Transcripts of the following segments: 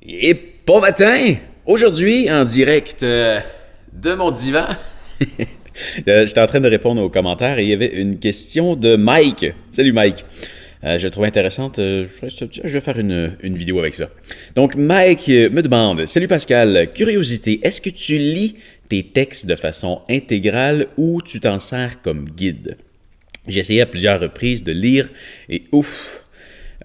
Et bon matin! Aujourd'hui, en direct de mon divan, j'étais en train de répondre aux commentaires et il y avait une question de Mike. Salut Mike! Je la trouvais intéressante. Je vais faire une vidéo avec ça. Donc, Mike me demande: Salut Pascal, curiosité, est-ce que tu lis tes textes de façon intégrale ou tu t'en sers comme guide? J'ai essayé à plusieurs reprises de lire et ouf!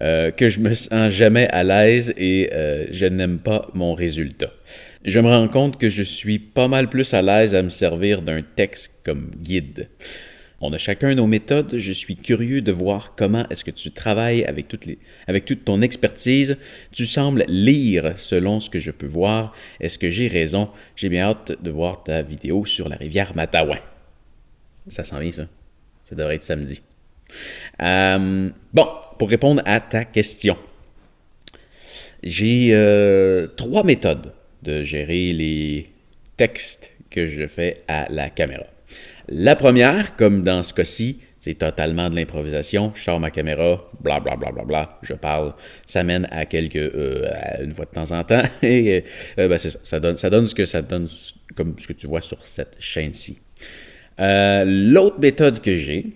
Que je me sens jamais à l'aise et je n'aime pas mon résultat. Je me rends compte que je suis pas mal plus à l'aise à me servir d'un texte comme guide. On a chacun nos méthodes. Je suis curieux de voir comment est-ce que tu travailles avec toute ton expertise. Tu sembles lire selon ce que je peux voir. Est-ce que j'ai raison? J'ai bien hâte de voir ta vidéo sur la rivière Matawan. Ça s'en vient, ça. Ça devrait être samedi. Bon, pour répondre à ta question, j'ai trois méthodes de gérer les textes que je fais à la caméra. La première, comme dans ce cas-ci, c'est totalement de l'improvisation. Je sors ma caméra, bla bla bla bla bla, je parle. Ça mène à une fois de temps en temps. Et c'est ça. Ça donne ce que ça donne, comme ce que tu vois sur cette chaîne-ci. L'autre méthode que j'ai,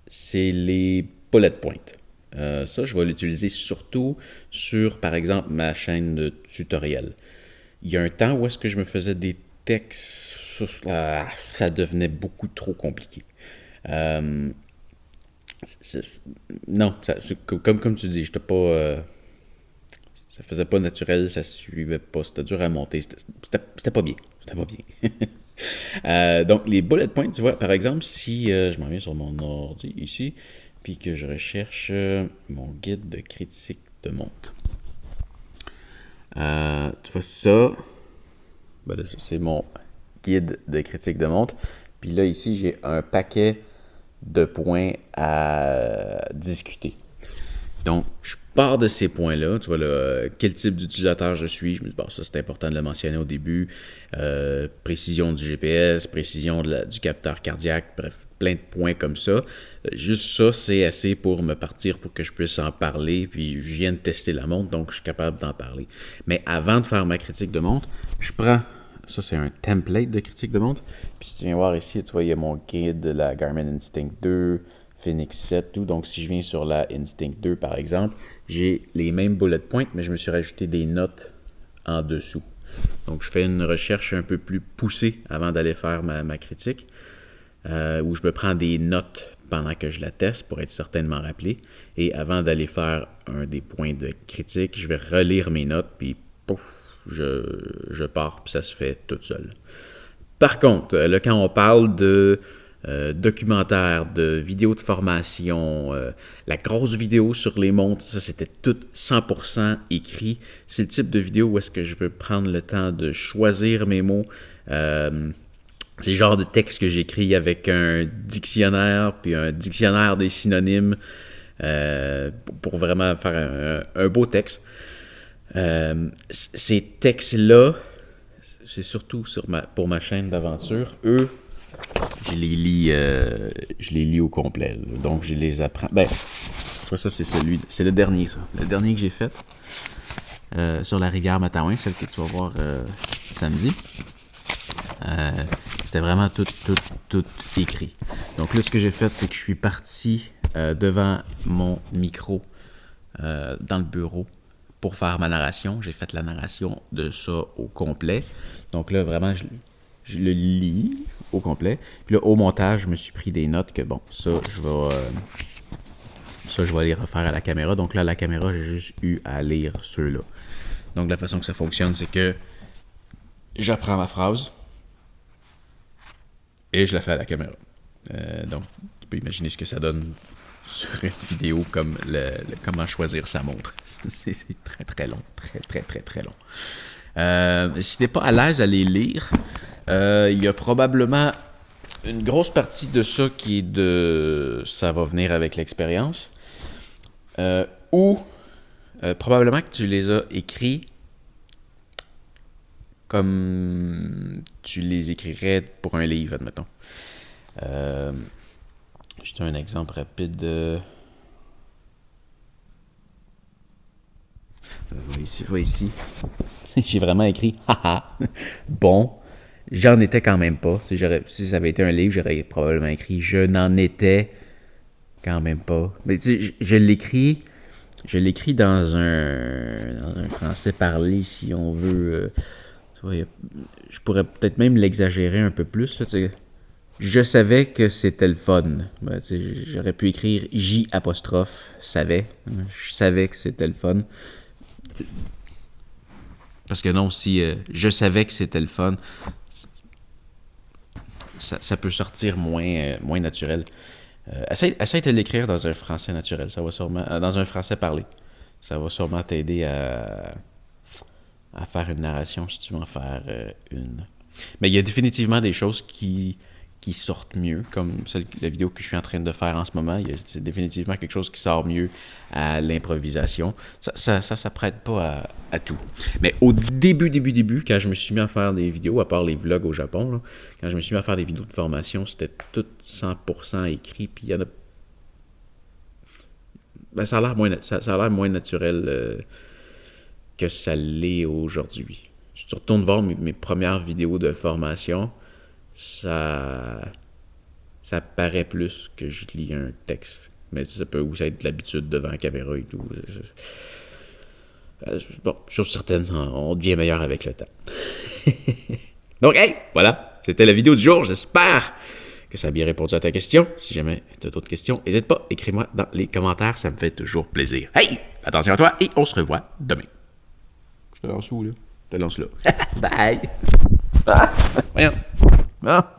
c'est les bullet points. Ça, je vais l'utiliser surtout sur, par exemple, ma chaîne de tutoriel. Il y a un temps où est-ce que je me faisais des textes, ça devenait beaucoup trop compliqué. Non, comme tu dis, j'étais pas, ça faisait pas naturel, ça suivait pas, c'était dur à monter, c'était pas bien. C'était pas bien. Donc, les bullet points, tu vois, par exemple, si je m'en viens sur mon ordi ici, puis que je recherche mon guide de critique de montre. Tu vois ça, ben là, c'est mon guide de critique de montre. Puis là, ici, j'ai un paquet de points à discuter. Donc, je pars de ces points-là. Tu vois, là, quel type d'utilisateur je suis. Je me dis, bon, ça, c'est important de le mentionner au début. Précision du GPS, précision du capteur cardiaque, bref, plein de points comme ça. Juste ça, c'est assez pour me partir pour que je puisse en parler. Puis, je viens de tester la montre, donc je suis capable d'en parler. Mais avant de faire ma critique de montre, je prends... Ça, c'est un template de critique de montre. Puis, si tu viens voir ici, tu vois, il y a mon guide de la Garmin Instinct 2, Phoenix 7, tout. Donc, si je viens sur la Instinct 2, par exemple, j'ai les mêmes bullet points, mais je me suis rajouté des notes en dessous. Donc, je fais une recherche un peu plus poussée avant d'aller faire ma critique, où je me prends des notes pendant que je la teste pour être certain de m'en rappeler. Et avant d'aller faire un des points de critique, je vais relire mes notes, puis pouf, je pars, puis ça se fait tout seul. Par contre, là, quand on parle de documentaires, de vidéos de formation, la grosse vidéo sur les montres, ça c'était tout 100% écrit. C'est le type de vidéo où est-ce que je veux prendre le temps de choisir mes mots. C'est le genre de texte que j'écris avec un dictionnaire, puis un dictionnaire des synonymes, pour vraiment faire un beau texte. Ces textes-là, c'est surtout pour ma chaîne d'aventure. Eux, je les lis au complet. Là. Donc, je les apprends. Ben, ça, c'est le dernier, ça. Le dernier que j'ai fait sur la rivière Matawan, celle que tu vas voir samedi. C'était vraiment tout écrit. Donc là, ce que j'ai fait, c'est que je suis parti devant mon micro dans le bureau pour faire ma narration. J'ai fait la narration de ça au complet. Donc là, vraiment, je le lis au complet. Puis là, au montage, je me suis pris des notes que, bon, ça, je vais aller refaire à la caméra. Donc là, à la caméra, j'ai juste eu à lire ceux-là. Donc la façon que ça fonctionne, c'est que j'apprends ma phrase et je la fais à la caméra. Donc, tu peux imaginer ce que ça donne sur une vidéo comme comment choisir sa montre. C'est très, très long. Très, très, très, très long. Si t'es pas à l'aise à les lire, il y a probablement une grosse partie de ça qui est ça va venir avec l'expérience. Ou probablement que tu les as écrits comme tu les écrirais pour un livre, admettons. Je te donne un exemple rapide. Va ici. J'ai vraiment écrit haha. Bon, j'en étais quand même pas. Si ça avait été un livre, j'aurais probablement écrit je n'en étais quand même pas. Mais tu sais, je l'écris. Je l'écris dans un français parlé, si on veut. Tu vois, je pourrais peut-être même l'exagérer un peu plus. Là, tu sais. Je savais que c'était le fun. Ben, tu sais, j'aurais pu écrire J apostrophe savait. Je savais que c'était le fun. Parce que non, si je savais que c'était le fun, ça peut sortir moins naturel. Essaye de l'écrire dans un français naturel. Ça va sûrement. Dans un français parlé. Ça va sûrement t'aider à faire une narration si tu veux en faire une. Mais il y a définitivement des choses qui sortent mieux, comme la vidéo que je suis en train de faire en ce moment. C'est définitivement quelque chose qui sort mieux à l'improvisation. Ça prête pas à tout. Mais au début, quand je me suis mis à faire des vidéos, à part les vlogs au Japon, là, quand je me suis mis à faire des vidéos de formation, c'était tout 100% écrit, puis il y en a... Ben, ça a l'air moins naturel que ça l'est aujourd'hui. Si tu retournes voir mes premières vidéos de formation, ça paraît plus que je lis un texte. Mais ça peut aussi être de l'habitude devant la caméra et tout. Bon, chose certaine, on devient meilleur avec le temps. Donc, hey, voilà, c'était la vidéo du jour. J'espère que ça a bien répondu à ta question. Si jamais tu as d'autres questions, n'hésite pas, écris-moi dans les commentaires, ça me fait toujours plaisir. Hey, attention à toi et on se revoit demain. Je te lance où, là? Je te lance là. Bye! Voyons. Ah.